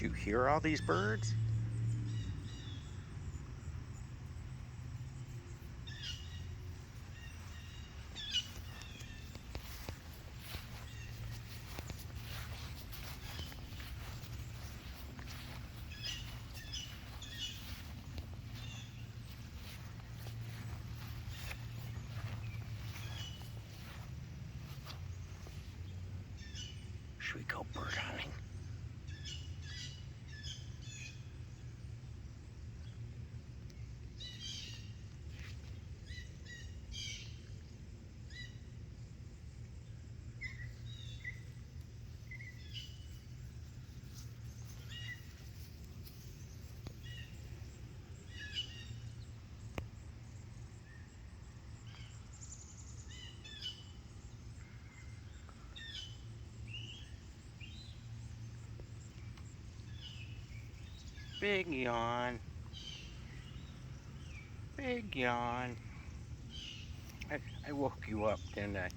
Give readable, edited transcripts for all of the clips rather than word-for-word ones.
Do you hear all these birds? Should we go bird hunting? Big yawn. Big yawn. I woke you up, didn't I?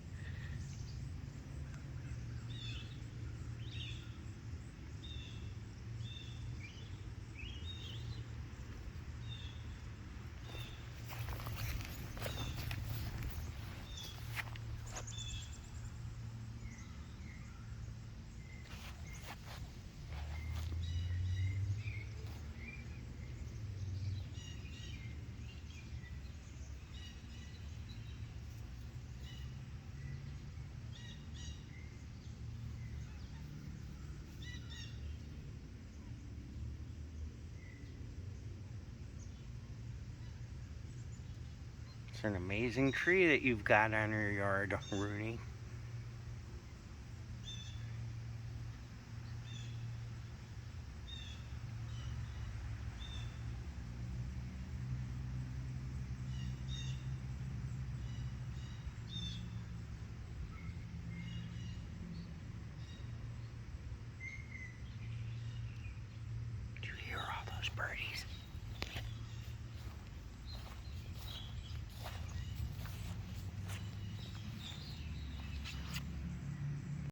It's an amazing tree that you've got on your yard, Rooney. Do you hear all those birds?